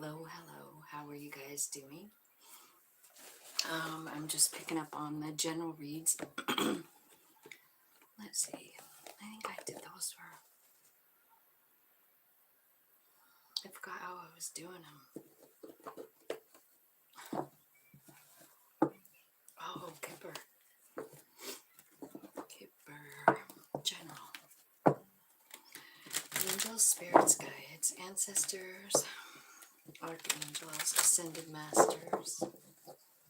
Hello, hello. How are you guys doing? I'm just picking up on the general reads. Let's see. I think I did those for. I forgot how I was doing them. Oh, Kipper. General. Angels, spirits, guides, ancestors, archangels, ascended masters,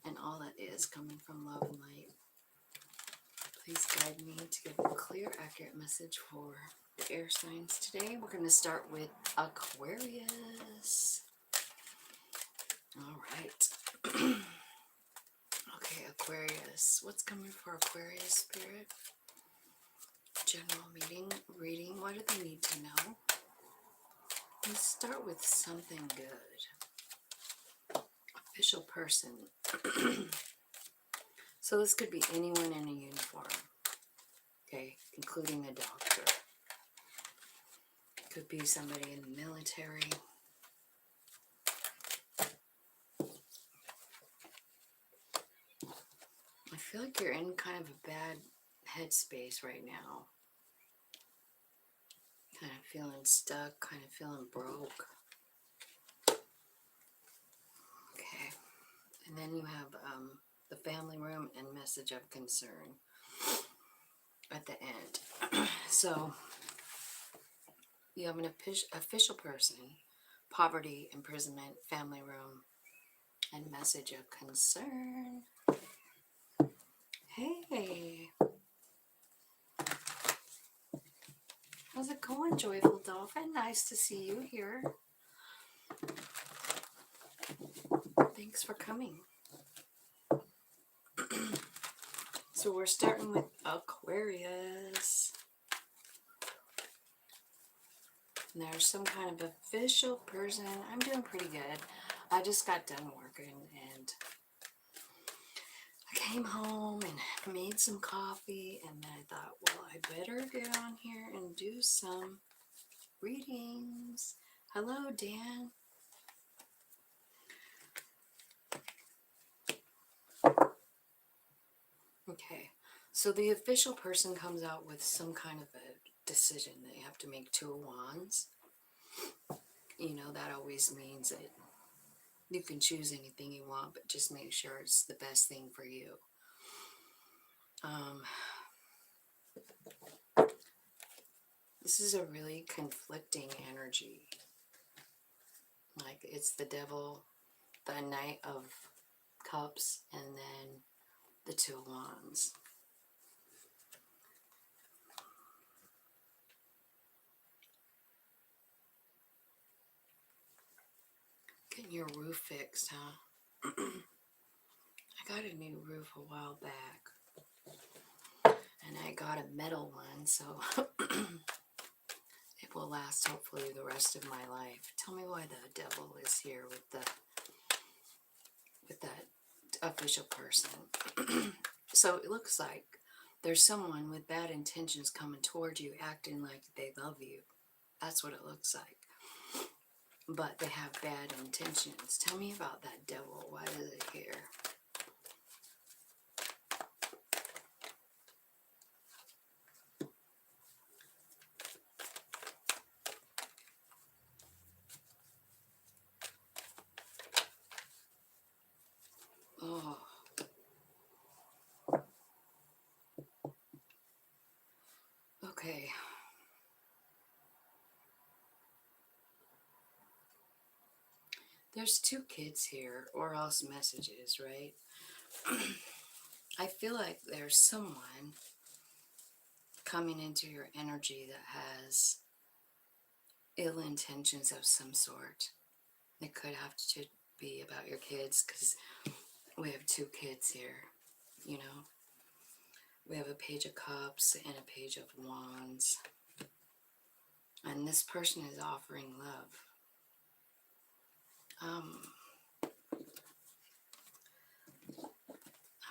and all that is coming from love and light. Please guide me to give a clear, accurate message for the air signs today. We're going to start with Aquarius. All right. Okay, Aquarius. What's coming for Aquarius, Spirit? General reading. What do they need to know? Let's start with something good. Official person. So this could be anyone in a uniform. Okay, including a doctor. Could be somebody in the military. I feel like you're in kind of a bad headspace right now. Kind of feeling stuck, kind of feeling broke. Okay. And then you have the family room and message of concern at the end. So you have an official person, poverty, imprisonment, family room, and message of concern. Hey. How's it going, Joyful Dolphin? Nice to see you here. Thanks for coming. So we're starting with Aquarius. And there's some kind of official person. I'm doing pretty good. I just got done working and I came home and made some coffee, and then I thought, well, I better get on here and do some readings. Hello, Dan. Okay, so the official person comes out with some kind of a decision. They have to make 2 of Wands. You know, that always means that you can choose anything you want, but just make sure it's the best thing for you. This is a really conflicting energy. Like, it's the Devil, the Knight of Cups, and then the 2 of Wands. Getting your roof fixed, huh? I got a new roof a while back, and I got a metal one, so it will last hopefully the rest of my life. Tell me why the devil is here with that official person. So it looks like there's someone with bad intentions coming toward you, acting like they love you. That's what it looks like. But they have bad intentions. Tell me about that devil. Why is it here? Oh. Okay. There's 2 kids here, or else messages, right? I feel like there's someone coming into your energy that has ill intentions of some sort. It could have to be about your kids, because we have 2 kids here, you know. We have a Page of Cups and a Page of Wands. And this person is offering love. I'm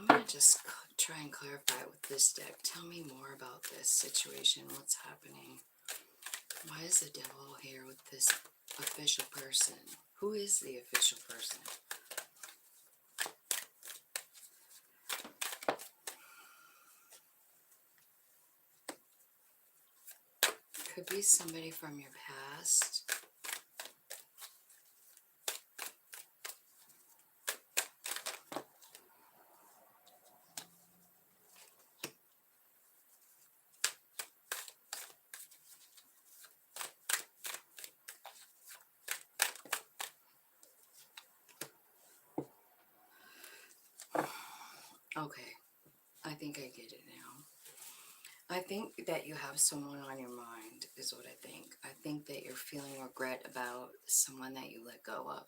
going to just try and clarify it with this deck. Tell me more about this situation. What's happening? Why is the devil here with this official person? Who is the official person? Could be somebody from your past. Okay, I think I get it now. I think that you have someone on your mind, is what I think. I think that you're feeling regret about someone that you let go of.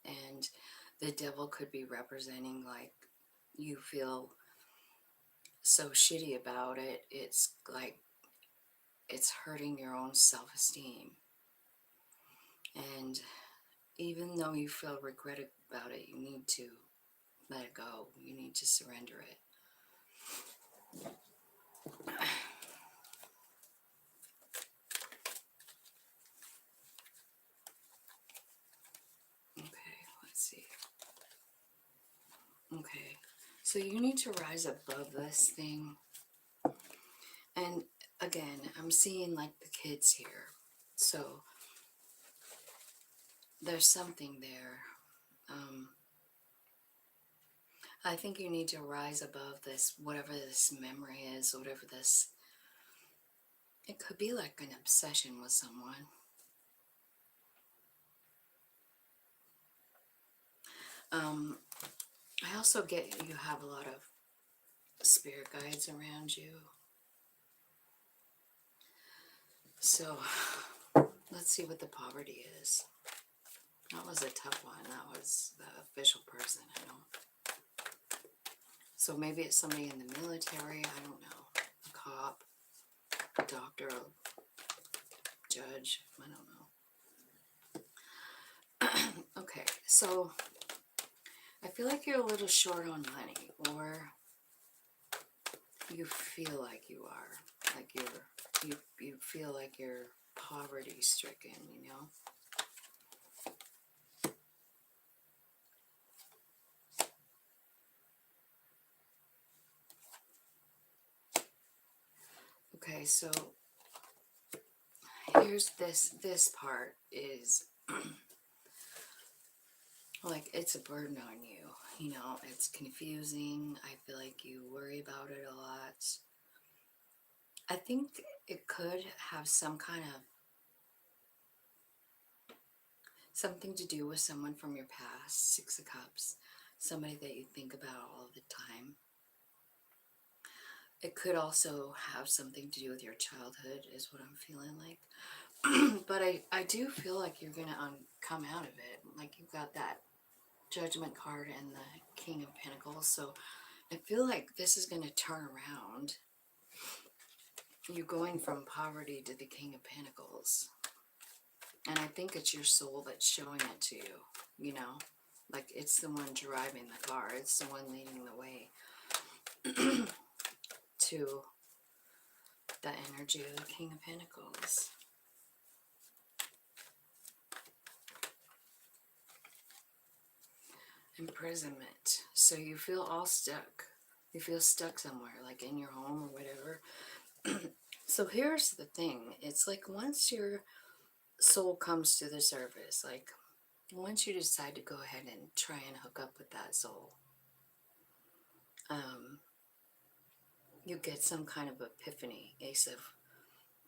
And the devil could be representing, like, you feel so shitty about it. It's like it's hurting your own self-esteem. And even though you feel regret about it, you need to let it go. You need to surrender it. Okay, let's see. Okay, so you need to rise above this thing. And again, I'm seeing like the kids here. So there's something there. I think you need to rise above this, whatever this memory is, whatever this, it could be like an obsession with someone. I also get you have a lot of spirit guides around you. So let's see what the poverty is. That was a tough one. That was the official person, I know. So maybe it's somebody in the military, I don't know. A cop, a doctor, a judge, I don't know. Okay, so I feel like you're a little short on money, or you feel like you are. Like you feel like you're poverty stricken, you know? Okay, so here's this part is like it's a burden on you, you know, it's confusing. I feel like you worry about it a lot. I think it could have some kind of something to do with someone from your past, Six of Cups, somebody that you think about all the time. It could also have something to do with your childhood, is what I'm feeling like. But I do feel like you're gonna come out of it. Like you've got that Judgment card and the King of Pentacles. So I feel like this is gonna turn around. You're going from poverty to the King of Pentacles. And I think it's your soul that's showing it to you, you know? Like it's the one driving the car. It's the one leading the way to the energy of the King of Pentacles. Imprisonment. So you feel all stuck. You feel stuck somewhere, like in your home or whatever. So here's the thing. It's like once your soul comes to the surface, like once you decide to go ahead and try and hook up with that soul, you get some kind of epiphany, Ace of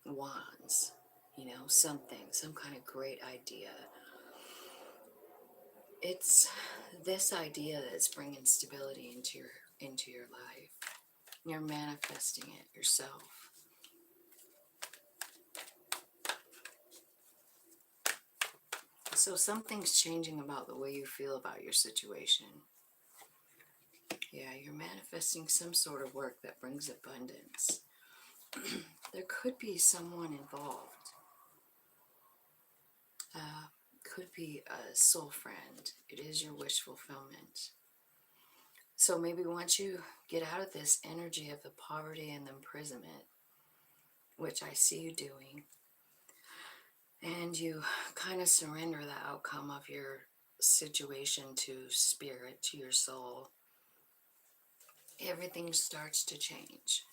Wands, you know, something, some kind of great idea. It's this idea that's bringing stability into your life. You're manifesting it yourself. So something's changing about the way you feel about your situation. Yeah, you're manifesting some sort of work that brings abundance. There could be someone involved. Could be a soul friend. It is your wish fulfillment. So maybe once you get out of this energy of the poverty and the imprisonment, which I see you doing, And you kind of surrender the outcome of your situation to spirit, to your soul. Everything starts to change.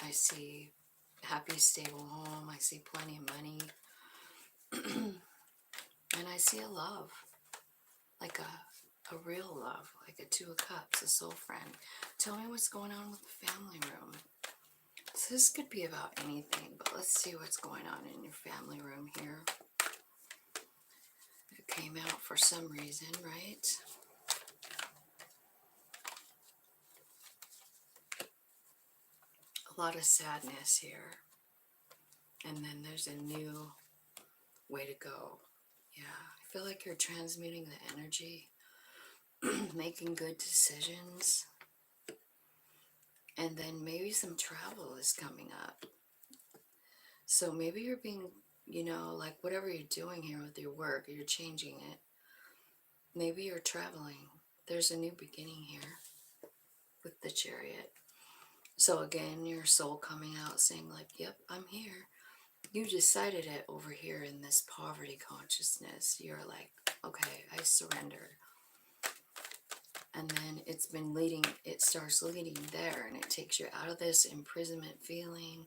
I see happy, stable home. I see plenty of money. And I see a love, like a real love, like a Two of Cups, a soul friend. Tell me what's going on with the family room. So this could be about anything, but let's see what's going on in your family room here. It came out for some reason, right? A lot of sadness here. And then there's a new way to go. Yeah, I feel like you're transmuting the energy, making good decisions. And then maybe some travel is coming up. So maybe you're being, like whatever you're doing here with your work, you're changing it. Maybe you're traveling. There's a new beginning here with the Chariot. So again, your soul coming out saying like, yep, I'm here. You decided it over here in this poverty consciousness. You're like, okay, I surrendered. And then it starts leading there, and it takes you out of this imprisonment feeling.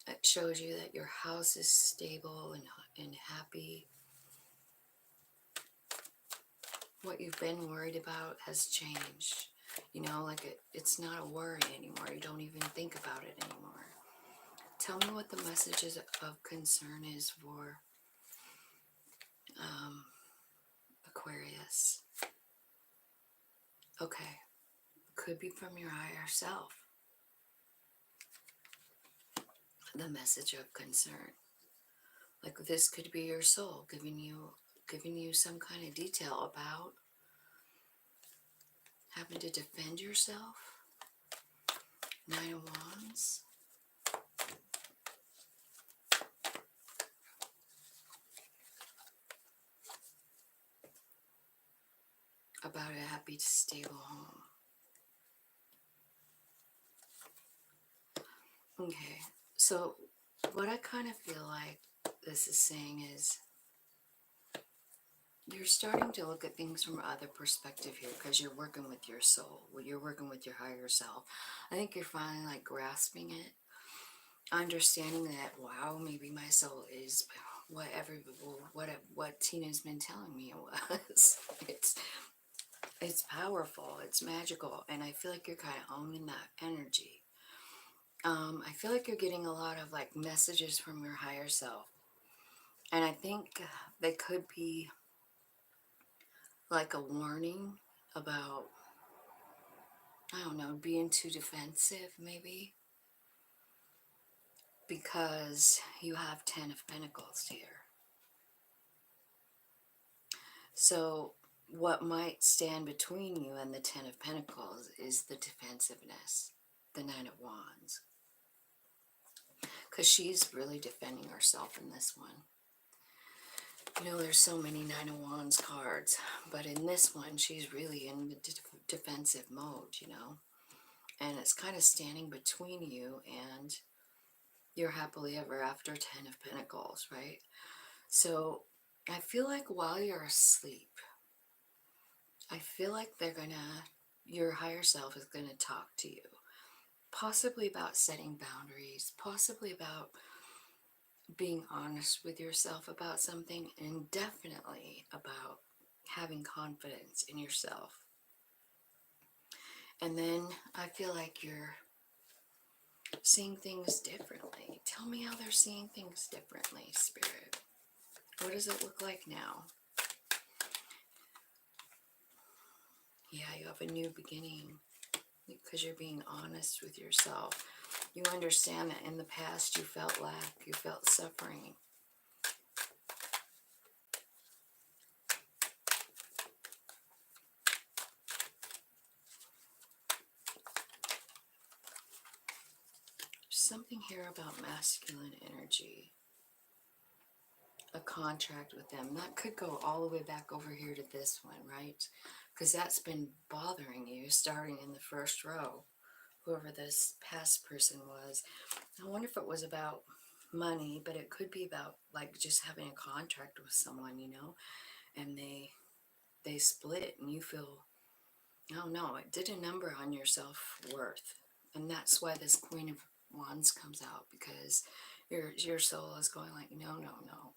It shows you that your house is stable and happy. What you've been worried about has changed. Like it's not a worry anymore. You don't even think about it anymore. Tell me what the messages of concern is for Aquarius. Okay, could be from your higher self. The message of concern. Like this could be your soul giving you some kind of detail about having to defend yourself. 9 of Wands. About a happy, stable home. Okay, so what I kind of feel like this is saying is you're starting to look at things from other perspective here because you're working with your soul. You're working with your higher self. I think you're finally like grasping it, understanding that, wow, maybe my soul is what Tina's been telling me it was. It's powerful, it's magical, and I feel like you're kind of owning that energy. I feel like you're getting a lot of like messages from your higher self, and I think they could be like a warning about, I don't know, being too defensive maybe, because you have 10 of Pentacles here. So what might stand between you and the 10 of Pentacles is the defensiveness, the 9 of Wands. Because she's really defending herself in this one. There's so many 9 of Wands cards, but in this one, she's really in the defensive mode, and it's kind of standing between you and your happily ever after 10 of Pentacles, right? So I feel like while you're asleep, I feel like your higher self is gonna talk to you, possibly about setting boundaries, possibly about being honest with yourself about something, and definitely about having confidence in yourself. And then I feel like you're seeing things differently. Tell me how they're seeing things differently, Spirit. What does it look like now? Yeah, you have a new beginning because you're being honest with yourself. You understand that in the past you felt lack, you felt suffering. Something here about masculine energy, a contract with them. That could go all the way back over here to this one, right? Because that's been bothering you starting in the first row, whoever this past person was. I wonder if it was about money, but it could be about like just having a contract with someone, you know, and they split and you feel, I don't know, it did a number on your self-worth. And that's why this Queen of Wands comes out, because your soul is going like, no, no, no.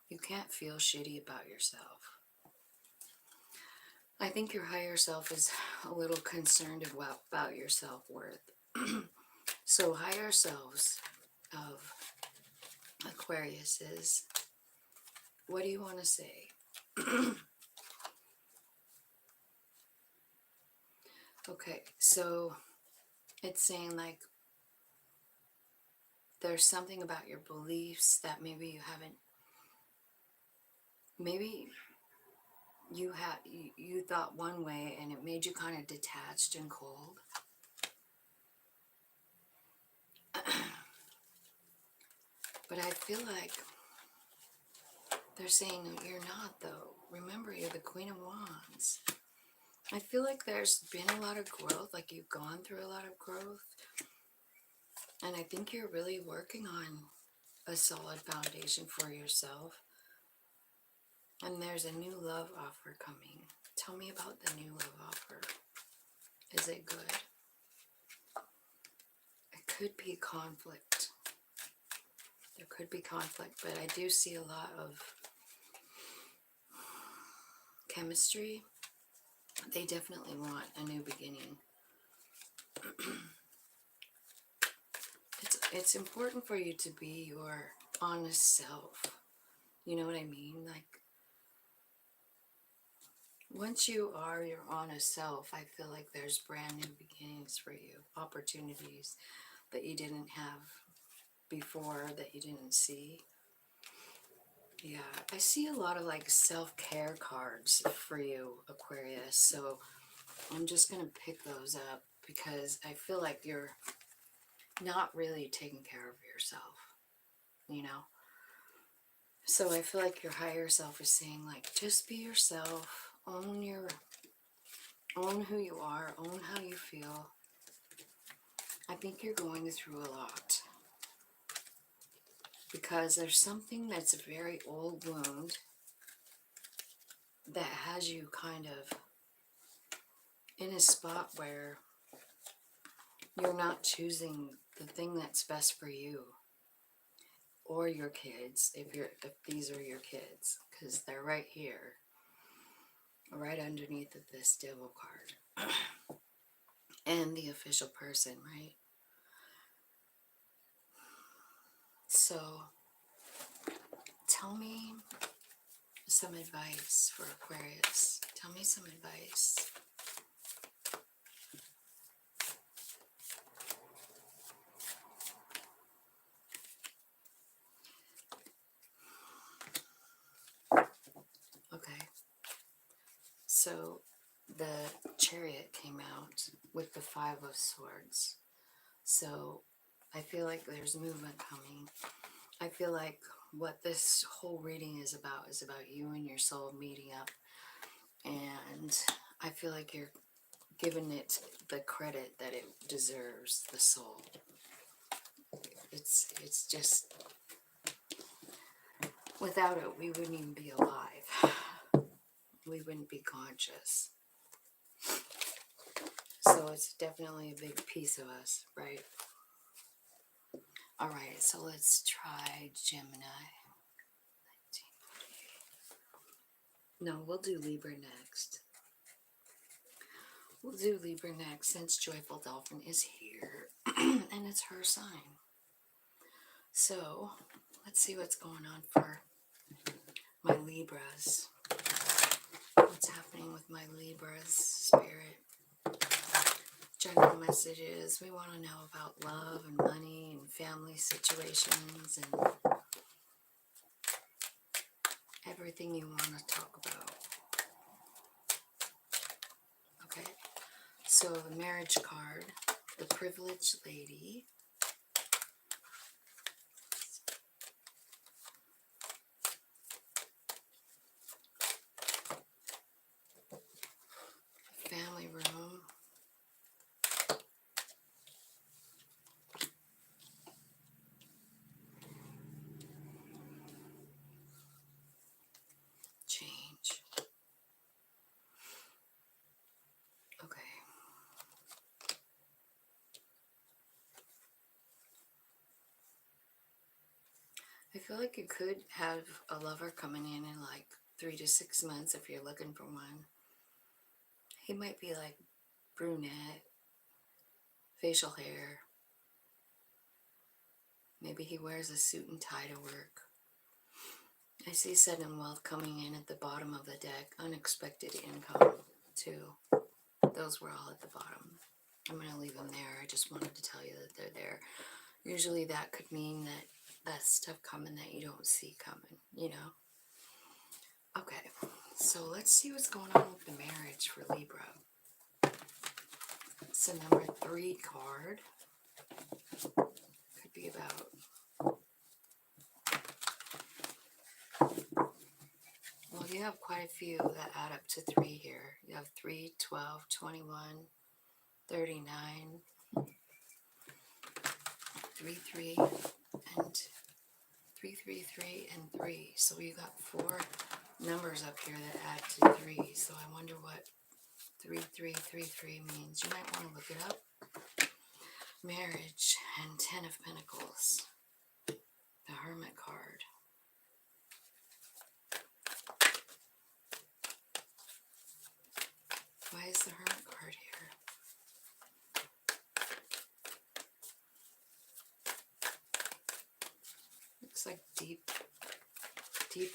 You can't feel shitty about yourself. I think your higher self is a little concerned about your self-worth. So higher selves of Aquariuses, what do you want to say? Okay, so it's saying like there's something about your beliefs that maybe you haven't, maybe you thought one way and it made you kind of detached and cold. But I feel like they're saying you're not, though. Remember, you're the Queen of Wands. I feel like there's been a lot of growth, like you've gone through a lot of growth. And I think you're really working on a solid foundation for yourself. And there's a new love offer coming. Tell me about the new love offer. Is it good? It could be conflict. There could be conflict, but I do see a lot of chemistry. They definitely want a new beginning. It's important for you to be your honest self. You know what I mean? Like, once you are your honest self, I feel like there's brand new beginnings for you. Opportunities that you didn't have before, that you didn't see. Yeah, I see a lot of like self-care cards for you, Aquarius. So I'm just going to pick those up because I feel like you're not really taking care of yourself, you know? So I feel like your higher self is saying like, just be yourself, own who you are, own how you feel. I think you're going through a lot because there's something that's a very old wound that has you kind of in a spot where you're not choosing the thing that's best for you or your kids, if these are your kids, because they're right here, right underneath of this devil card. And the official person, right? So tell me some advice for Aquarius. Tell me some advice. Okay. So the Chariot came out with the Five of Swords. So I feel like there's movement coming. I feel like what this whole reading is about you and your soul meeting up. And I feel like you're giving it the credit that it deserves, the soul. It's just, without it, we wouldn't even be alive. We wouldn't be conscious. So it's definitely a big piece of us, right? Alright, so let's try Gemini. No, we'll do Libra next. We'll do Libra next since Joyful Dolphin is here and it's her sign. So let's see what's going on for my Libras. What's happening with my Libras, Spirit? General messages. We want to know about love and money and family situations and everything you want to talk about. Okay, so the marriage card, the privileged lady. Family room. feel like you could have a lover coming in like 3 to 6 months if you're looking for one. He might be like brunette, facial hair. Maybe he wears a suit and tie to work. I see sudden wealth coming in at the bottom of the deck. Unexpected income, too. Those were all at the bottom. I'm going to leave them there. I just wanted to tell you that they're there. Usually that could mean that that's stuff coming that you don't see coming, you know? Okay, so let's see what's going on with the marriage for Libra. It's a number 3 card. Could be about... Well, you have quite a few that add up to 3 here. You have 3, 12, 21, 39, 3, 3, and 3, 3, 3, and 3. So you got 4 numbers up here that add to 3. So I wonder what 3, 3, 3, 3 means. You might want to look it up. Marriage and 10 of Pentacles. The Hermit card. Why is the Hermit card here? Looks like deep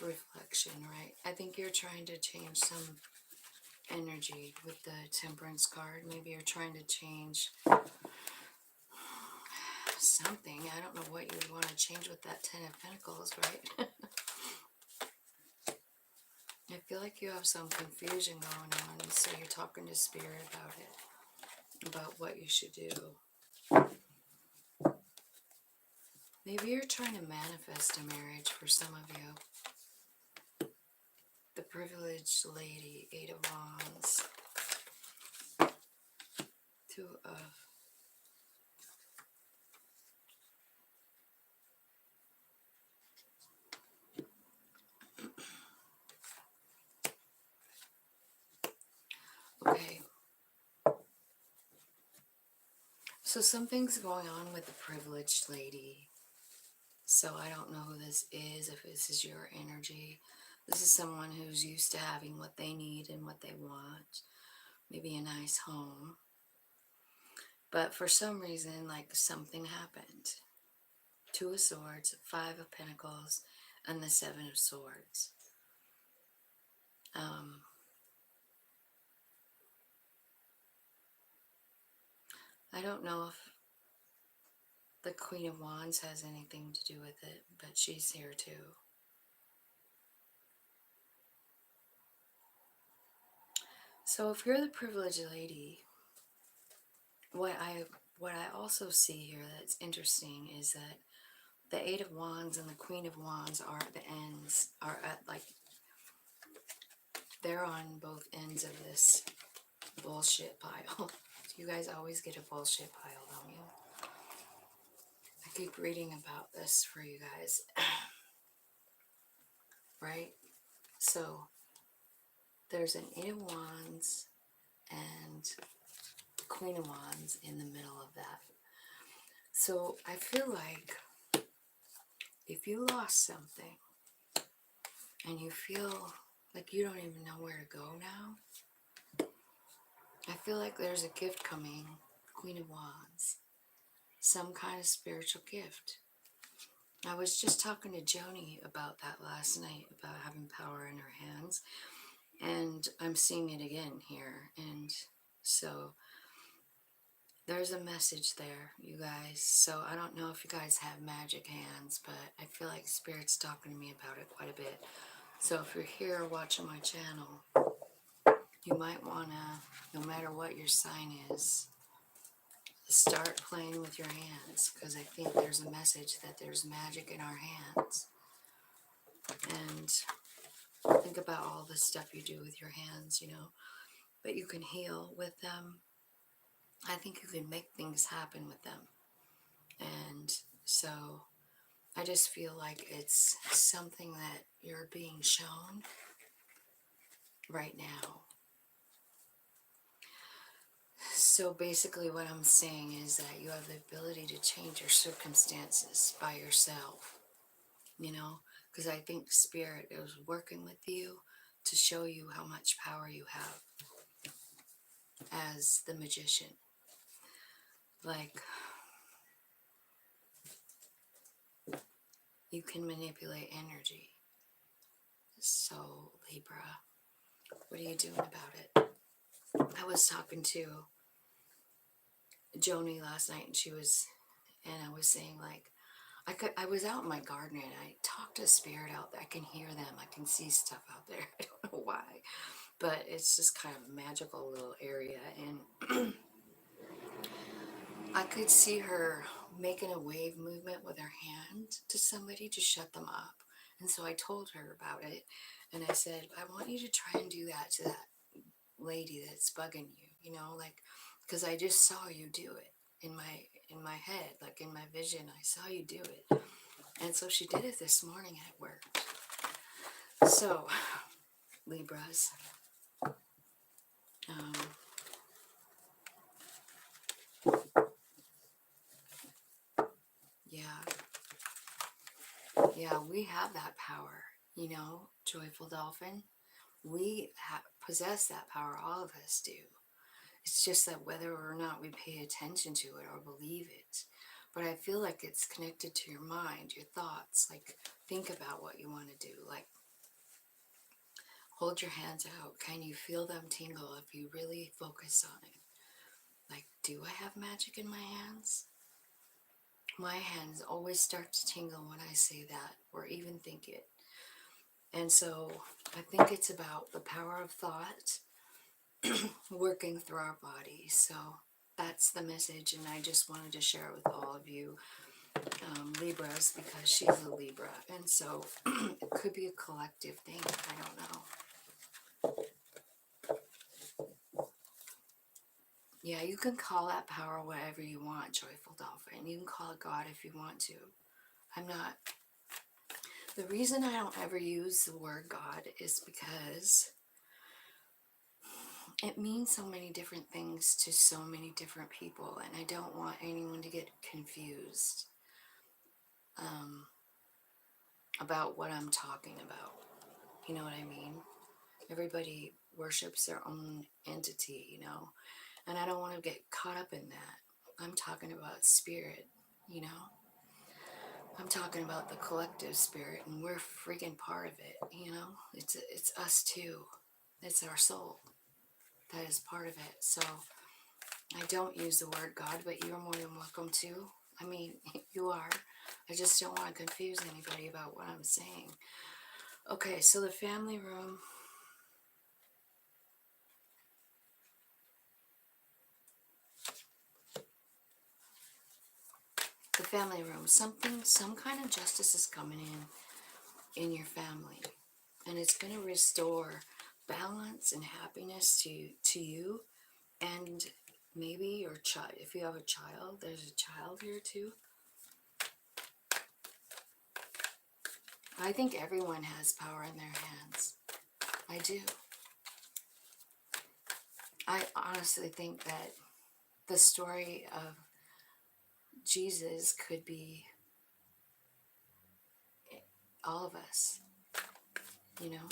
reflection, right? I think you're trying to change some energy with the Temperance card. Maybe you're trying to change something. I don't know what you would want to change with that 10 of Pentacles, right? I feel like you have some confusion going on, so you're talking to Spirit about it, about what you should do. Maybe you're trying to manifest a marriage for some of you. The Privileged Lady, 8 of Wands, 2 of... Okay. So something's going on with the Privileged Lady. So I don't know who this is, if this is your energy. This is someone who's used to having what they need and what they want. Maybe a nice home. But for some reason, like, something happened. 2 of Swords, 5 of Pentacles, and the 7 of Swords. I don't know if the Queen of Wands has anything to do with it, but she's here too. So if you're the Privileged Lady, what I also see here that's interesting is that the 8 of Wands and the Queen of Wands are at the ends, are at, like, they're on both ends of this bullshit pile. You guys always get a bullshit pile, don't you? I keep reading about this for you guys. Right? So there's an 8 of Wands and Queen of Wands in the middle of that. So I feel like if you lost something and you feel like you don't even know where to go now, I feel like there's a gift coming, Queen of Wands, some kind of spiritual gift. I was just talking to Joni about that last night, about having power in her hands, and I'm seeing it again here. And so there's a message there, you guys. So I don't know if you guys have magic hands, but I feel like Spirit's talking to me about it quite a bit. So if you're here watching my channel, you might want to, no matter what your sign is, start playing with your hands, because I think there's a message that there's magic in our hands. And think about all the stuff you do with your hands, you know, but you can heal with them. I think you can make things happen with them. And so I just feel like it's something that you're being shown right now. So basically what I'm saying is that you have the ability to change your circumstances by yourself. you know, because I think Spirit is working with you to show you how much power you have as the magician. Like, you can manipulate energy. So, Libra, what are you doing about it? I was talking to Joni last night, and I was saying, like, I was out in my garden and I talked to Spirit out there. I can hear them. I can see stuff out there. I don't know why, but it's just kind of a magical little area. And I could see her making a wave movement with her hand to somebody to shut them up. And so I told her about it. And I said, I want you to try and do that to that lady that's bugging you, you know, like, because I just saw you do it in my head, like in my vision. I saw you do it. And so she did it this morning and it worked. So, Libras, yeah, we have that power, you know, Joyful Dolphin. We possess that power, all of us do. It's just that whether or not we pay attention to it or believe it. But I feel like it's connected to your mind, your thoughts. Like, think about what you want to do. Like, hold your hands out. Can you feel them tingle if you really focus on it? Like, do I have magic in my hands? My hands always start to tingle when I say that or even think it. And so I think it's about the power of thought working through our bodies. So that's the message, and I just wanted to share it with all of you Libras, because she's a Libra, and so it could be a collective thing. I don't know. Yeah, you can call that power whatever you want, Joyful Dolphin. You can call it God if you want to. I'm not. The reason I don't ever use the word God is because it means so many different things to so many different people, and I don't want anyone to get confused about what I'm talking about. You know what I mean? Everybody worships their own entity, you know, and I don't want to get caught up in that. I'm talking about spirit, you know. I'm talking about the collective spirit, and we're freaking part of it, you know. It's us too. It's our soul that is part of it. So I don't use the word God, but you're more than welcome to. I mean, you are. I just don't want to confuse anybody about what I'm saying. Okay, so the family room. The family room. Some kind of justice is coming in your family. And it's going to restore balance and happiness to you. And maybe your child, if you have a child, there's a child here too. I think everyone has power in their hands. I do. I honestly think that the story of Jesus could be all of us, you know?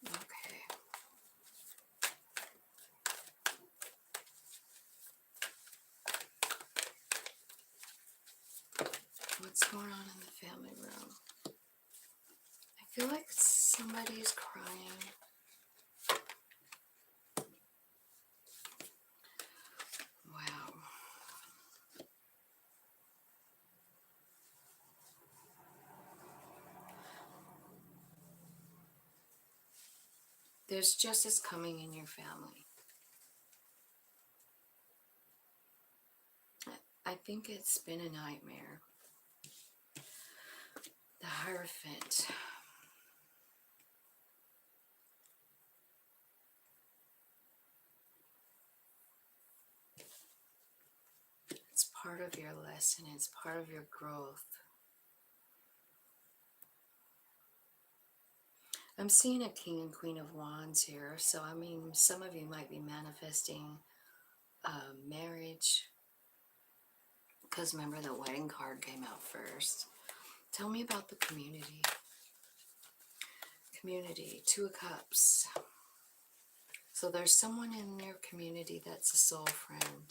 Okay. What's going on in the family room? I feel like somebody's crying. Wow. There's justice coming in your family. I think it's been a nightmare. The Hierophant. It's part of your lesson. It's part of your growth. I'm seeing a King and Queen of Wands here. So, I mean, some of you might be manifesting marriage. Because remember, the wedding card came out first. Tell me about the community. Community, Two of Cups. So there's someone in your community that's a soul friend.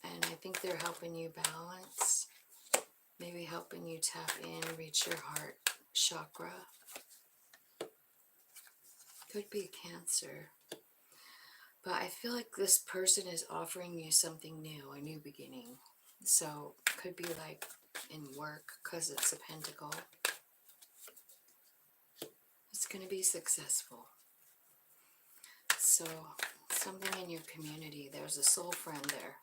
And I think they're helping you balance. Maybe helping you tap in, reach your heart chakra. Could be Cancer. But I feel like this person is offering you something new, a new beginning. So could be like in work, because it's a pentacle. It's going to be successful. So something in your community, there's a soul friend there.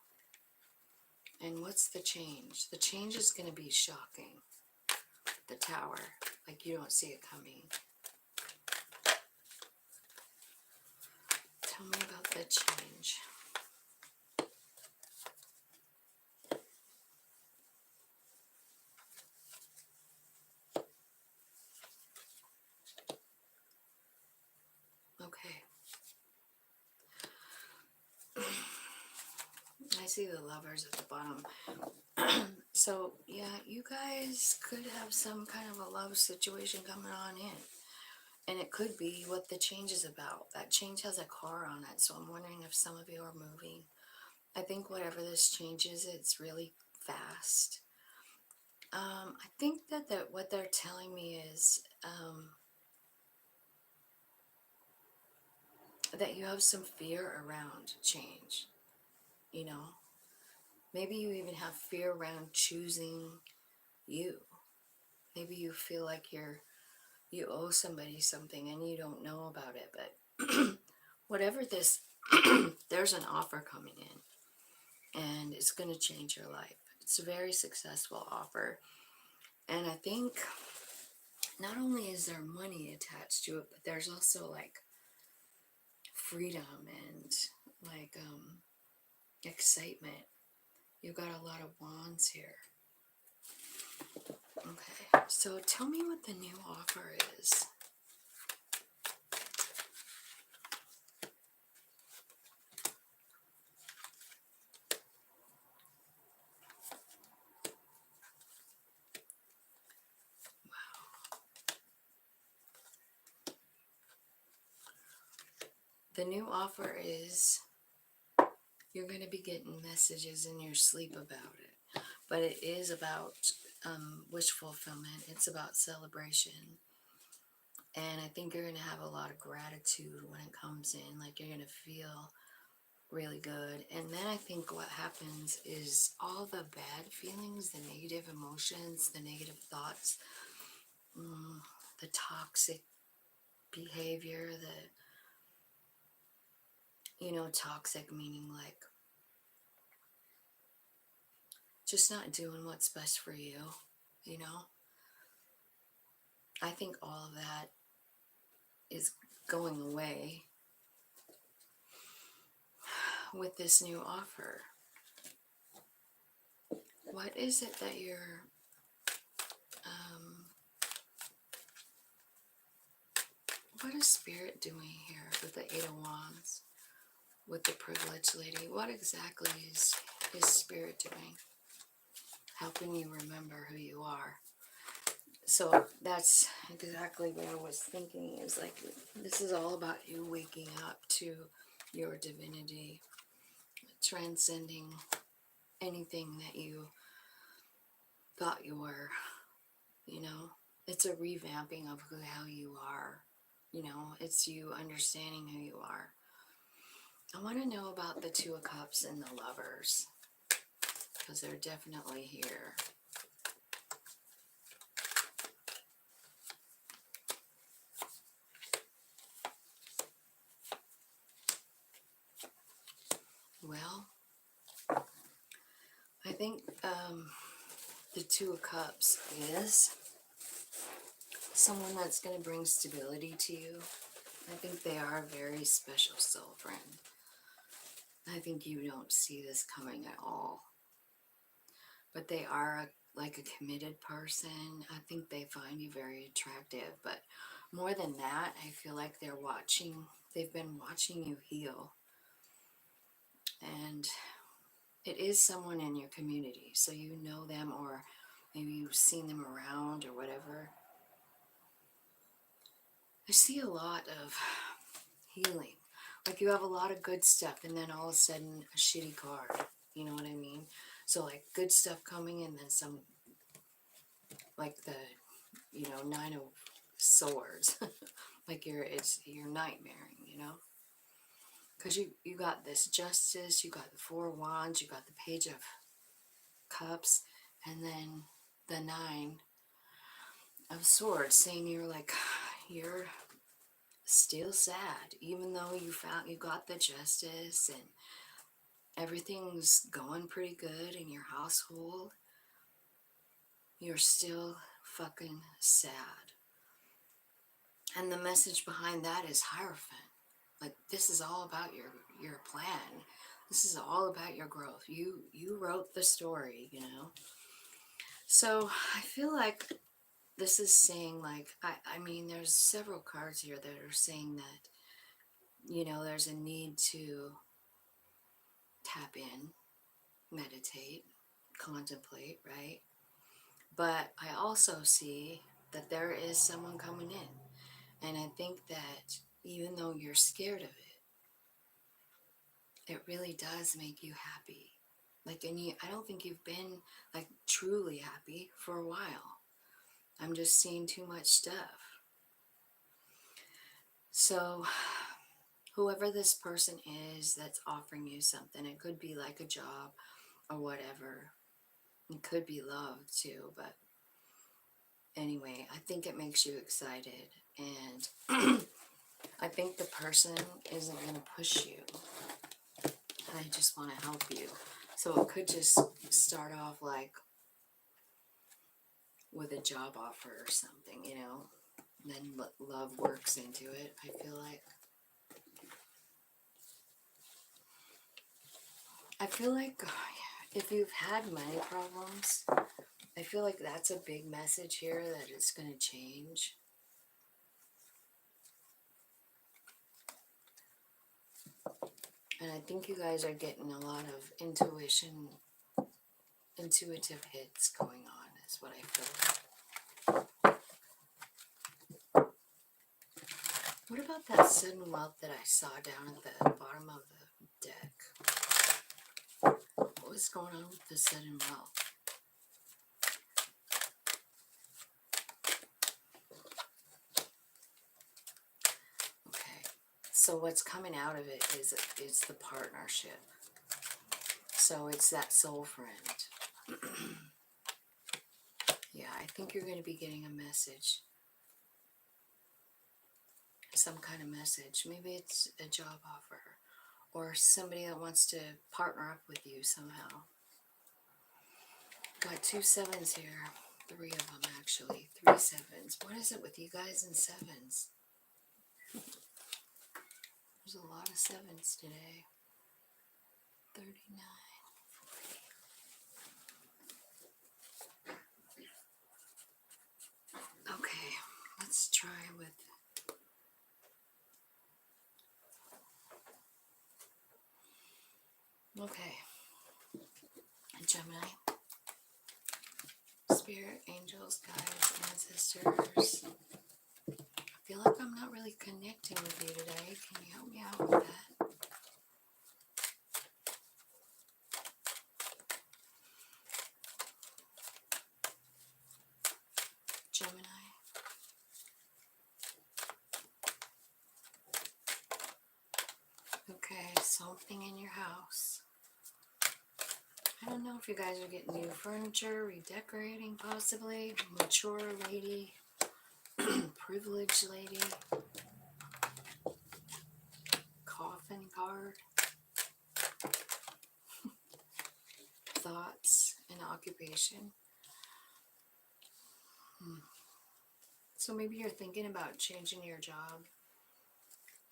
And what's the change? The change is going to be shocking. The Tower, like you don't see it coming. Tell me about the change. Okay. I see the Lovers at the bottom. So, yeah, you guys could have some kind of a love situation coming on in. And it could be what the change is about. That change has a car on it, so I'm wondering if some of you are moving. I think whatever this change is, it's really fast. I think that what they're telling me is that you have some fear around change, you know. Maybe you even have fear around choosing you. Maybe you feel like you owe somebody something and you don't know about it, but whatever this, there's an offer coming in and it's going to change your life. It's a very successful offer. And I think not only is there money attached to it, but there's also like freedom and like excitement. You've got a lot of wands here. Okay, so tell me what the new offer is. The new offer is you're going to be getting messages in your sleep about it. But it is about wish fulfillment. It's about celebration. And I think you're going to have a lot of gratitude when it comes in. Like you're going to feel really good. And then I think what happens is all the bad feelings, the negative emotions, the negative thoughts, the toxic behavior, toxic meaning like just not doing what's best for you, you know? I think all of that is going away with this new offer. What is it that you're what is Spirit doing here with the Eight of Wands, with the privileged lady? What exactly is Spirit doing? Helping you remember who you are. So that's exactly what I was thinking. Is like, this is all about you waking up to your divinity, transcending anything that you thought you were, It's a revamping of how you are, it's you understanding who you are. I want to know about the Two of Cups and the Lovers, because they're definitely here. Well, I think the Two of Cups is someone that's going to bring stability to you. I think they are a very special soul friend. I think you don't see this coming at all. But they are like a committed person. I think they find you very attractive, but more than that, I feel like they've been watching you heal. And it is someone in your community, so you know them, or maybe you've seen them around or whatever. I see a lot of healing. Like you have a lot of good stuff, and then all of a sudden a shitty card. You know what I mean? So like good stuff coming, and then some, like the, Nine of Swords. Like you're nightmaring, because you got this Justice, you got the Four of Wands, you got the Page of Cups, and then the Nine of Swords, saying you're still sad, even though you got the Justice and everything's going pretty good in your household. You're still fucking sad. And the message behind that is Hierophant. Like, this is all about your plan. This is all about your growth. You wrote the story, So I feel like this is saying, like, I mean, there's several cards here that are saying that, there's a need to tap in, meditate, contemplate, right? But I also see that there is someone coming in. And I think that even though you're scared of it really does make you happy. Like, and I don't think you've been like truly happy for a while. I'm just seeing too much stuff. So whoever this person is that's offering you something, it could be like a job or whatever. It could be love too, but anyway, I think it makes you excited. And I think the person isn't going to push you. I just want to help you. So it could just start off like with a job offer or something, and then love works into it, I feel like. If you've had money problems, I feel like that's a big message here, that it's going to change. And I think you guys are getting a lot of intuitive hits going on, is what I feel like. What about that sudden wealth that I saw down at the bottom of the deck? What was going on with the sudden wealth? Okay, so what's coming out of it is the partnership. So it's that soul friend. Yeah, I think you're going to be getting a message. Some kind of message. Maybe it's a job offer, or somebody that wants to partner up with you somehow. Got 2 sevens here. 3 of them, actually. 3 sevens. What is it with you guys and sevens? There's a lot of sevens today. 39. Okay, let's try with... Okay. Gemini. Spirit, angels, guides, ancestors. I feel like I'm not really connecting with you today. Can you help me out with that? Gemini. Okay, something in your house. I don't know if you guys are getting new furniture, redecorating possibly. Mature lady. Privileged lady. Coffin card. Thoughts and occupation. So maybe you're thinking about changing your job.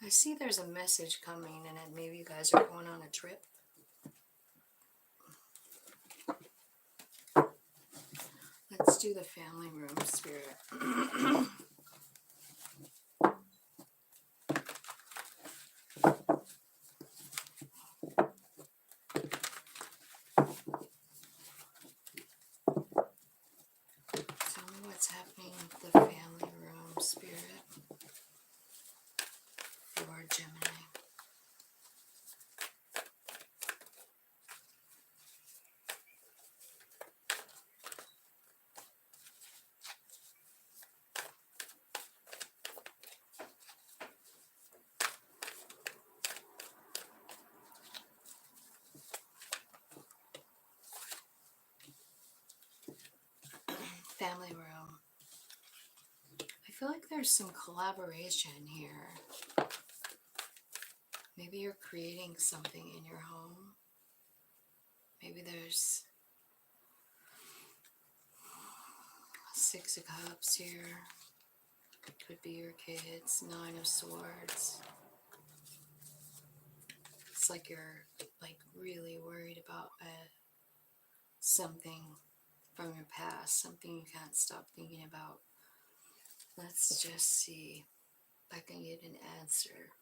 I see there's a message coming, and maybe you guys are going on a trip. do the family room spirit. Tell me what's happening with the family room spirit for Gemini. Family room. I feel like there's some collaboration here. Maybe you're creating something in your home. Maybe there's 6 of Cups here. Could be your kids. 9 of Swords. It's like you're like really worried about something from your past, something you can't stop thinking about. Let's just see if I can get an answer.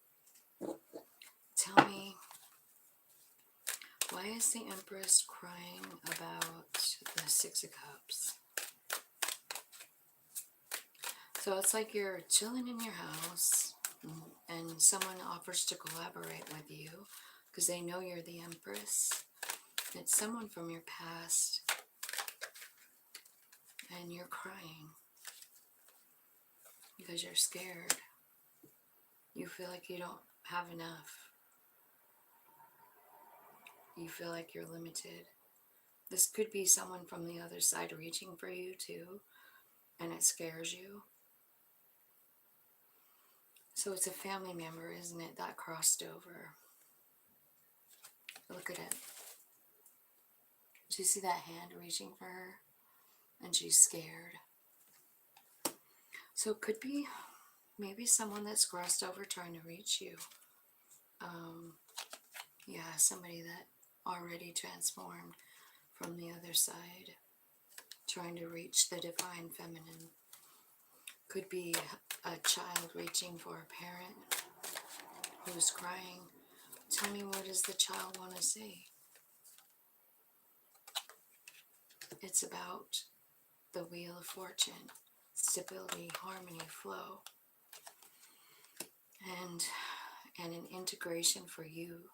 Tell me, why is the Empress crying about the 6 of Cups? So it's like you're chilling in your house and someone offers to collaborate with you because they know you're the Empress. It's someone from your past and you're crying because you're scared. You feel like you don't have enough. You feel like you're limited. This could be someone from the other side reaching for you too, and it scares you. So it's a family member, isn't it, that crossed over. Look at it. Do you see that hand reaching for her? And she's scared. So it could be maybe someone that's crossed over trying to reach you. Yeah, somebody that already transformed from the other side, trying to reach the divine feminine. Could be a child reaching for a parent who's crying. Tell me, what does the child want to say? It's about the Wheel of Fortune, stability, harmony, flow, and an integration for you,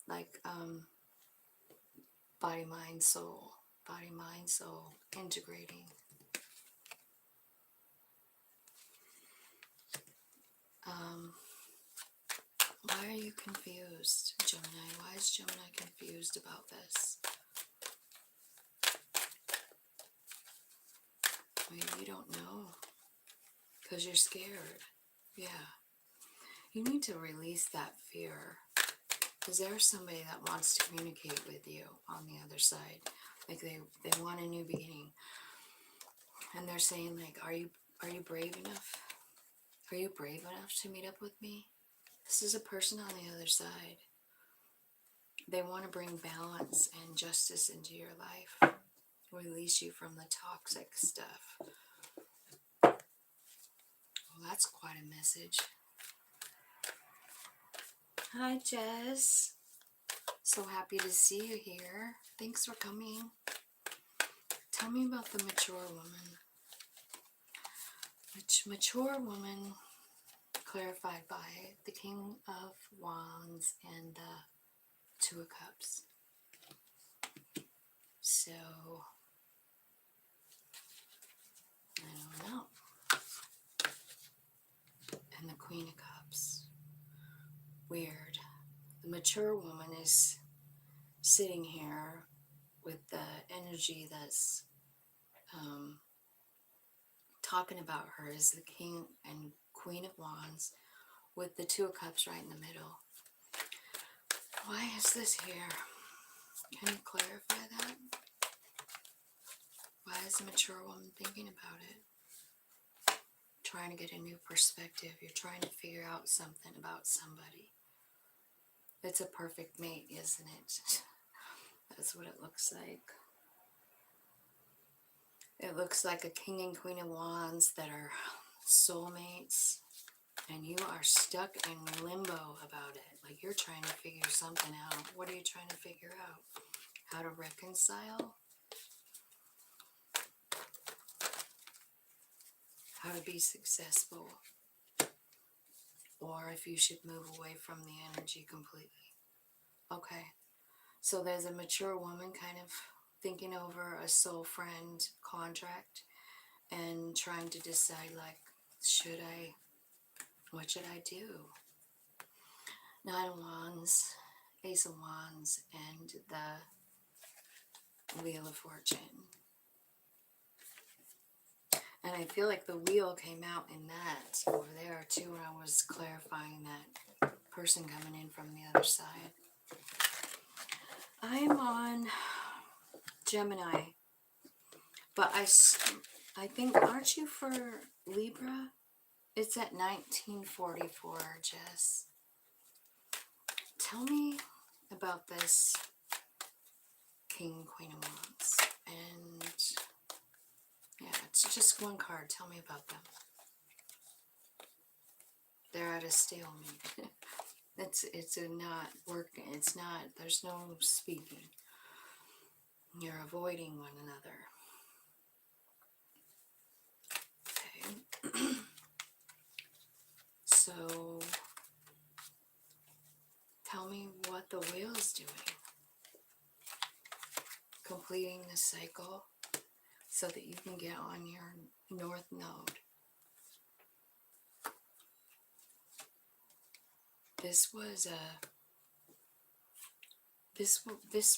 like body, mind, soul, integrating. Why are you confused, Gemini? Why is Gemini confused about this? Maybe you don't know because you're scared. Yeah. You need to release that fear because there's somebody that wants to communicate with you on the other side. Like they want a new beginning. And they're saying like, are you brave enough? Are you brave enough to meet up with me? This is a person on the other side. They want to bring balance and justice into your life. Release you from the toxic stuff. Well, that's quite a message. Hi, Jess. So happy to see you here. Thanks for coming. Tell me about the mature woman. Mature woman clarified by the King of Wands and the 2 of Cups. So, I don't know. And the Queen of Cups. Weird. The mature woman is sitting here with the energy that's talking about her as the King and Queen of Wands with the 2 of Cups right in the middle. Why is this here? Can you clarify that? Why is the mature woman thinking about it? Trying to get a new perspective. You're trying to figure out something about somebody. It's a perfect mate, isn't it? That's what it looks like. It looks like a King and Queen of Wands that are soulmates, and you are stuck in limbo about it. Like you're trying to figure something out. What are you trying to figure out? How to reconcile? How to be successful? Or if you should move away from the energy completely. Okay. So there's a mature woman kind of thinking over a soul friend contract and trying to decide, like, what should I do? Nine of Wands, Ace of Wands, and the Wheel of Fortune. And I feel like the wheel came out in that over there too when I was clarifying that person coming in from the other side. I am on Gemini, but I think, aren't you for Libra? It's at 1944, Jess. Tell me about this King and Queen of Wands. And yeah, it's just one card. Tell me about them. They're at a stalemate. It's not working. It's not, there's no speaking. You're avoiding one another. Okay. So tell me what the wheel is doing. Completing the cycle so that you can get on your north node. This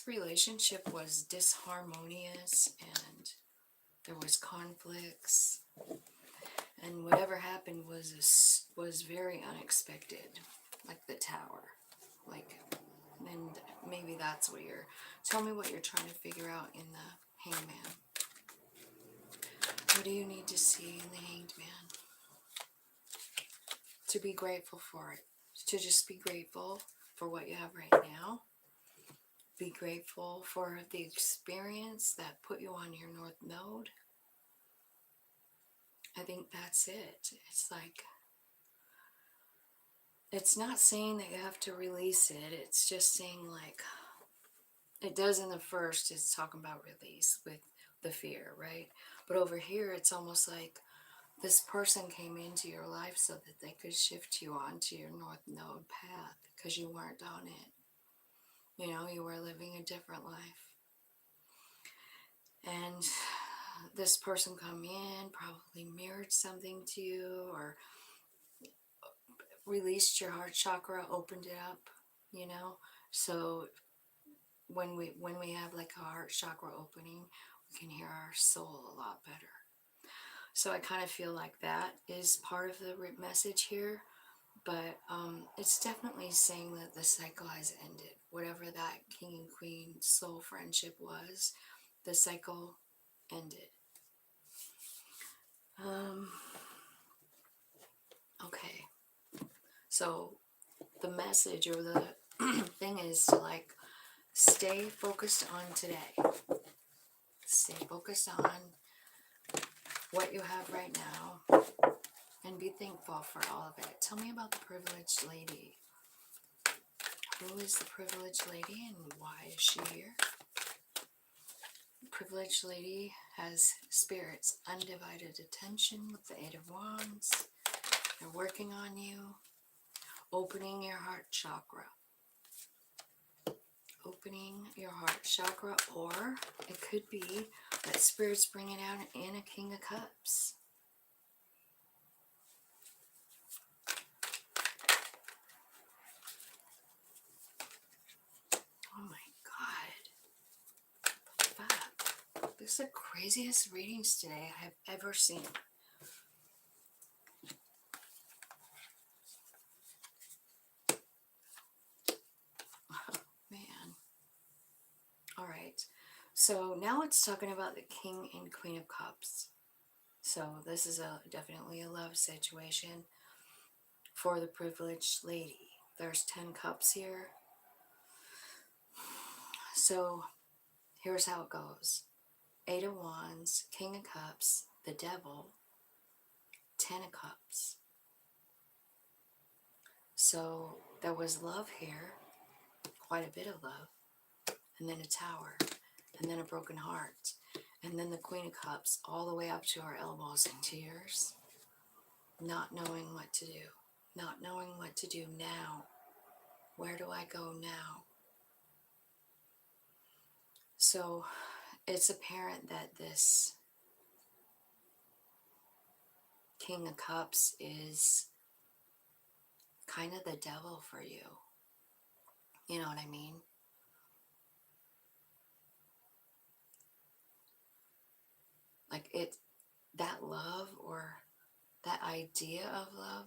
relationship was disharmonious, and there was conflicts, and whatever happened was very unexpected, like the Tower. Like, and maybe that's what tell me what you're trying to figure out in the Hangman. What do you need to see in the Hanged Man? To be grateful for it. To just be grateful for what you have right now. Be grateful for the experience that put you on your north node. I think that's it. It's like, it's not saying that you have to release it. It's just saying, like, it does in the first, it's talking about release with the fear, right? But over here, it's almost like this person came into your life so that they could shift you onto your north node path because you weren't on it. You know, you were living a different life. And this person come in, probably mirrored something to you, or released your heart chakra, opened it up, you know. So when we have like a heart chakra opening, we can hear our soul a lot better. So I kind of feel like that is part of the message here. But it's definitely saying that the cycle has ended. Whatever that King and Queen soul friendship was, the cycle ended. Okay. So the message or the thing is to, like, stay focused on today. Stay focused on what you have right now and be thankful for all of it. Tell me about the privileged lady. Who is the privileged lady and why is she here? The privileged lady has Spirit's undivided attention with the Eight of Wands. They're working on you, opening your heart chakra. Opening your heart chakra, or it could be that Spirit's bringing out in a King of Cups. Oh my God. The fuck? This is the craziest readings today I have ever seen. Man. Alright. So now it's talking about the King and Queen of Cups. So this is definitely a love situation for the privileged lady. There's 10 cups here. So here's how it goes. Eight of Wands, King of Cups, the Devil, Ten of Cups. So there was love here, quite a bit of love, and then a Tower, and then a broken heart, and then the Queen of Cups, all the way up to our elbows in tears, not knowing what to do, not knowing what to do now. Where do I go now? So it's apparent that this King of Cups is kind of the devil for you. You know what I mean? Like that love or that idea of love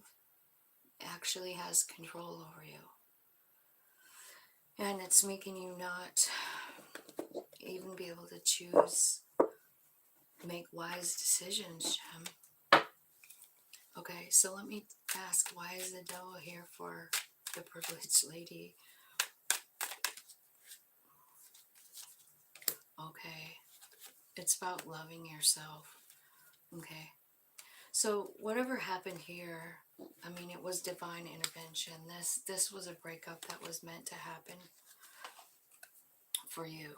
actually has control over you. And it's making you not even be able to choose, make wise decisions, Gem. Okay, so let me ask, why is the devil here for the privileged lady? Okay, it's about loving yourself. Okay, so whatever happened here, I mean, it was divine intervention. This was a breakup that was meant to happen for you.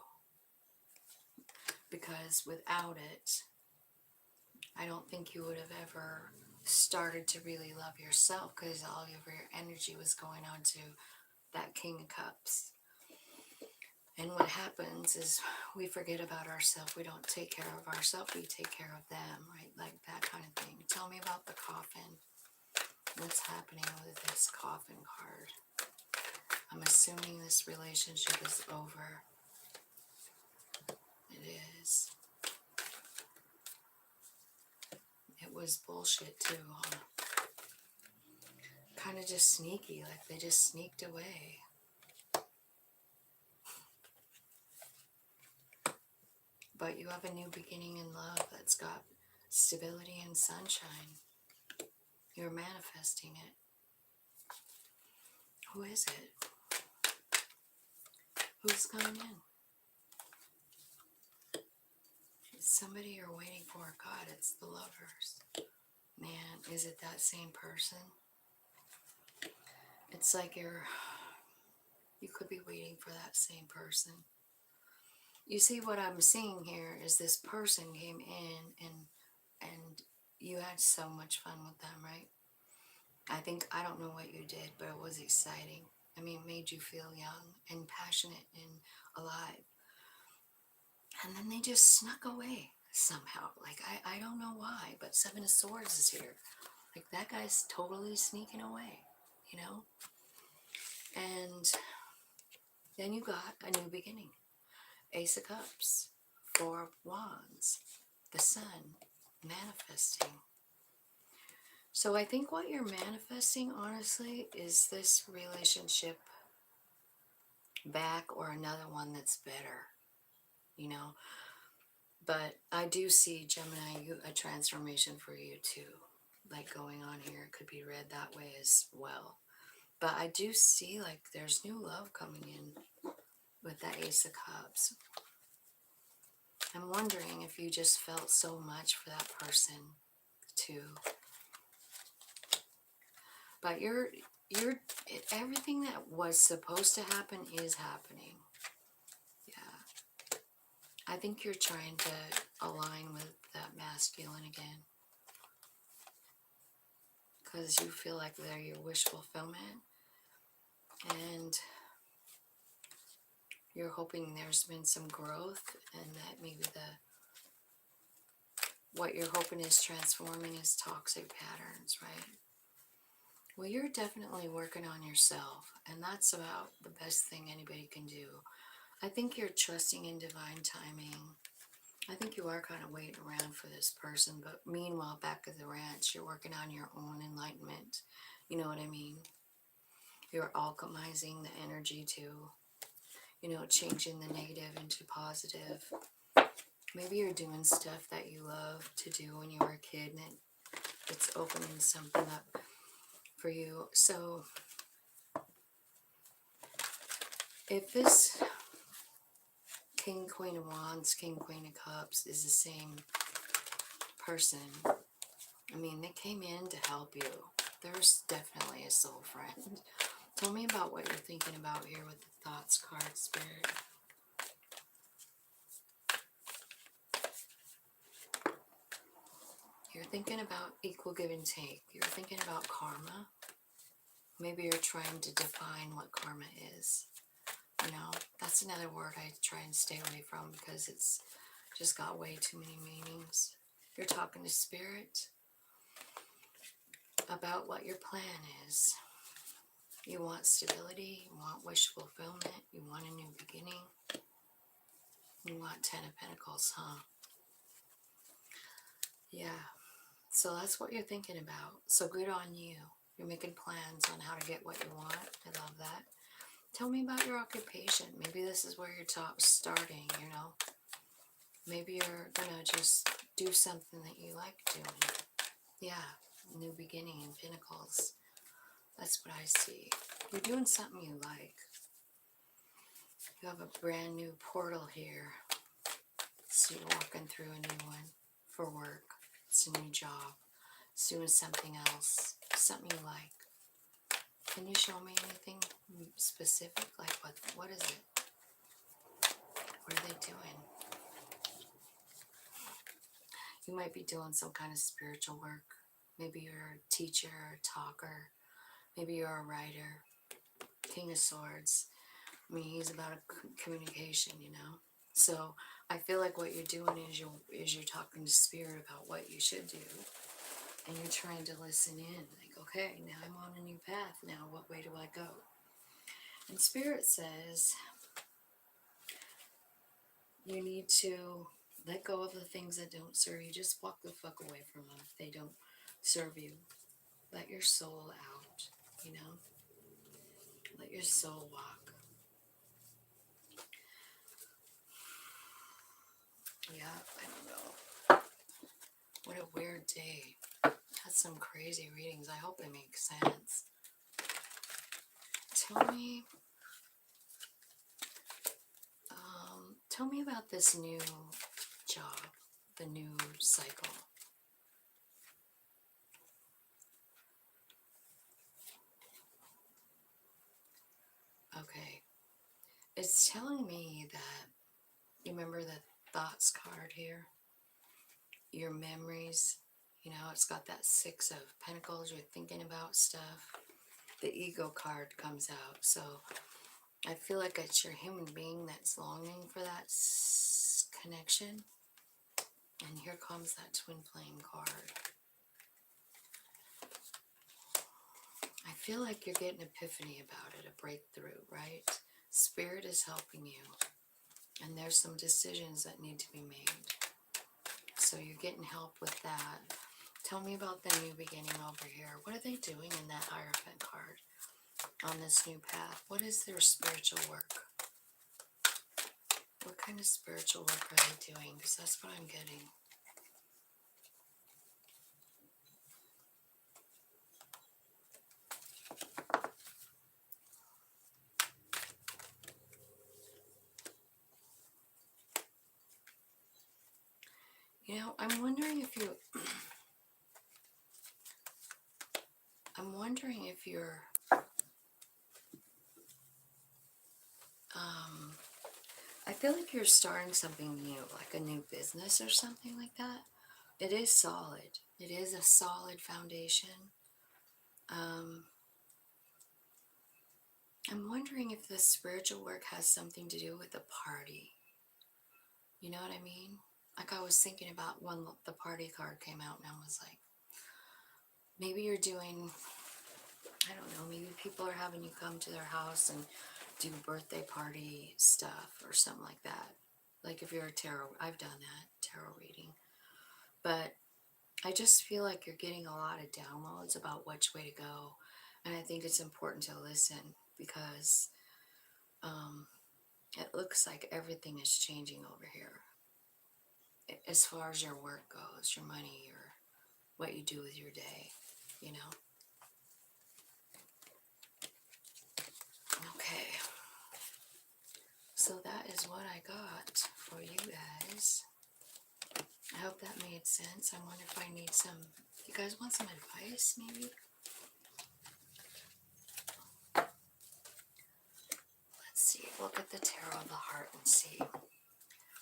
Because without it, I don't think you would have ever started to really love yourself, because all of your energy was going on to that King of Cups. And what happens is we forget about ourselves. We don't take care of ourselves. We take care of them, right? Like that kind of thing. Tell me about the coffin. What's happening with this coffin card? I'm assuming this relationship is over. It is. It was bullshit too, huh? Kind of just sneaky, like they just sneaked away. But you have a new beginning in love that's got stability and sunshine. You're manifesting it. Who is it? Who's coming in? It's somebody you're waiting for. God, it's the Lovers. Man, is it that same person? It's like you could be waiting for that same person. You see, what I'm seeing here is this person came in and you had so much fun with them, right? I don't know what you did, but it was exciting. I mean, it made you feel young and passionate and alive. And then they just snuck away somehow. Like, I don't know why, but Seven of Swords is here. Like, that guy's totally sneaking away, you know? And then you got a new beginning. Ace of Cups, Four of Wands, the Sun, manifesting. So I think what you're manifesting, honestly, is this relationship back or another one that's better, you know? But I do see, Gemini, a transformation for you too, like going on here. It could be read that way as well. But I do see like there's new love coming in with that Ace of Cups. I'm wondering if you just felt so much for that person too. But everything that was supposed to happen is happening. Yeah. I think you're trying to align with that masculine again. Because you feel like they're your wish fulfillment. And you're hoping there's been some growth, and that maybe what you're hoping is transforming is toxic patterns, right? Well, you're definitely working on yourself, and that's about the best thing anybody can do. I think you're trusting in divine timing. I think you are kind of waiting around for this person, but meanwhile, back at the ranch, you're working on your own enlightenment. You know what I mean? You're alchemizing the energy to, you know, changing the negative into positive. Maybe you're doing stuff that you love to do when you were a kid, and it's opening something up for you. So if this King, Queen of Wands, King, Queen of Cups is the same person. I mean, they came in to help you. There's definitely a soul friend. Tell me about what you're thinking about here with the thoughts card, Spirit. You're thinking about equal give and take. You're thinking about karma. Maybe you're trying to define what karma is. You know, that's another word I try and stay away from because it's just got way too many meanings. You're talking to Spirit about what your plan is. You want stability, you want wish fulfillment, you want a new beginning. You want 10 of Pentacles, huh? Yeah, so that's what you're thinking about. So good on you. You're making plans on how to get what you want. I love that. Tell me about your occupation. Maybe this is where you're starting, you know. Maybe you're gonna just do something that you like doing. Yeah, new beginning in Pentacles. That's what I see. You're doing something you like. You have a brand new portal here. So you're walking through a new one for work. It's a new job. It's doing something else. Something you like. Can you show me anything specific? Like what is it? What are they doing? You might be doing some kind of spiritual work. Maybe you're a teacher or a talker. Maybe you're a writer. King of Swords. I mean, he's about a communication, you know. So I feel like what you're doing is you're talking to Spirit about what you should do, and you're trying to listen in. Like, okay, now I'm on a new path. Now, what way do I go? And Spirit says you need to let go of the things that don't serve you. Just walk the fuck away from them if they don't serve you. Let your soul out, you know. Let your soul walk. Yeah, I don't know. What a weird day. Had some crazy readings. I hope they make sense. Tell me about this new job, the new cycle. Okay. It's telling me that, you remember the thoughts card here? Your memories, you know, it's got that 6 of Pentacles. You're thinking about stuff. The ego card comes out. So I feel like it's your human being that's longing for that connection. And here comes that twin flame card. I feel like you're getting epiphany about it, a breakthrough, right? Spirit is helping you. And there's some decisions that need to be made. So you're getting help with that. Tell me about the new beginning over here. What are they doing in that Hierophant card on this new path? What is their spiritual work? What kind of spiritual work are they doing? Because that's what I'm getting. You know, I'm wondering if you're I feel like you're starting something new, like a new business or something like that. It is solid. It is a solid foundation. I'm wondering if the spiritual work has something to do with the party. You know what I mean? Like I was thinking about when the party card came out, and I was like, maybe you're doing, I don't know, maybe people are having you come to their house and do birthday party stuff or something like that. Like if you're a tarot, I've done that, tarot reading. But I just feel like you're getting a lot of downloads about which way to go. And I think it's important to listen because it looks like everything is changing over here. As far as your work goes, your money, your what you do with your day, you know. Okay. So that is what I got for you guys. I hope that made sense. I wonder if I need some, you guys want some advice maybe? Let's see, look at the tarot of the heart and see.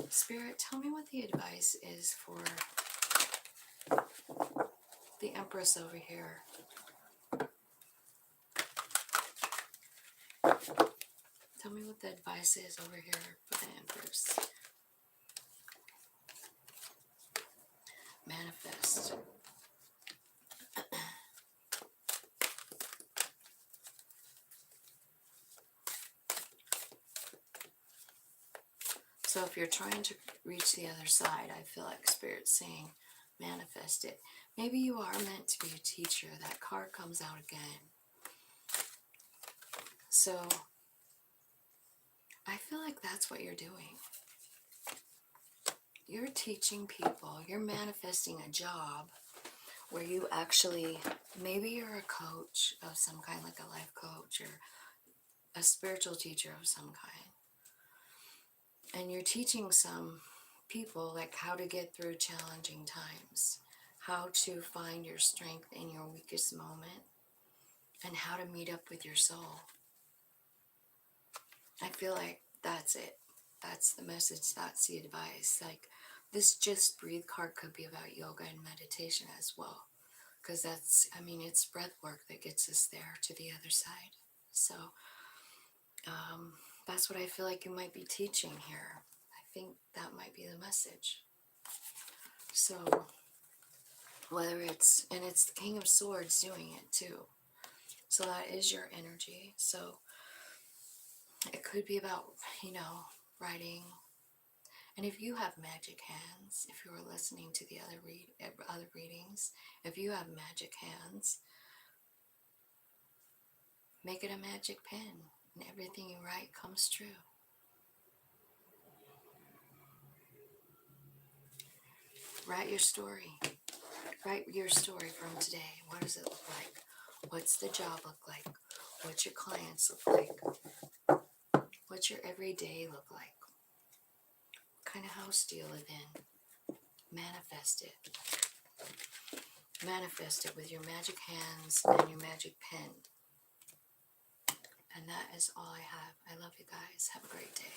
Spirit, tell me what the advice is for the Empress over here. Tell me what the advice is over here for the Empress. Manifest. So if you're trying to reach the other side, I feel like Spirit's saying, manifest it. Maybe you are meant to be a teacher. That card comes out again. So I feel like that's what you're doing. You're teaching people. You're manifesting a job where you actually, maybe you're a coach of some kind, like a life coach or a spiritual teacher of some kind. And you're teaching some people like how to get through challenging times, how to find your strength in your weakest moment, and how to meet up with your soul. I feel like that's it. That's the message. That's the advice. Like this Just Breathe card could be about yoga and meditation as well. Because that's, I mean, it's breath work that gets us there to the other side. So that's what I feel like you might be teaching here. I think that might be the message. So whether it's, and it's the King of Swords doing it too. So that is your energy. So it could be about, you know, writing. And if you have magic hands, if you were listening to the other readings, if you have magic hands, make it a magic pen, and everything you write comes true. Write your story. Write your story from today. What does it look like? What's the job look like? What's your clients look like? What's your everyday look like? What kind of house do you live in? Manifest it. Manifest it with your magic hands and your magic pen. And that is all I have. I love you guys. Have a great day.